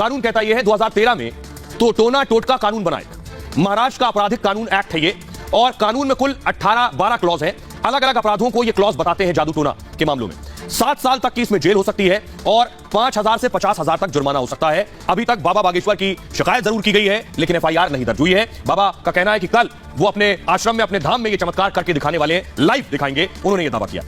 कानून कहता यह है 2013 में तो टोना टोटका कानून बनाया। महाराष्ट्र का आपराधिक कानून एक्ट है ये, और कानून में कुल 12 क्लॉज है। अलग अलग अपराधों को ये क्लॉज बताते हैं जादू टोना के मामलों में। 7 साल तक की इसमें जेल हो सकती है और 5,000 से 50,000 तक जुर्माना हो सकता है। अभी तक बाबा बागेश्वर की शिकायत जरूर की गई है, लेकिन FIR नहीं दर्ज हुई है। बाबा का कहना है कि कल वो अपने आश्रम में, अपने धाम में ये चमत्कार करके दिखाने वाले, लाइव दिखाएंगे, उन्होंने ये दावा किया।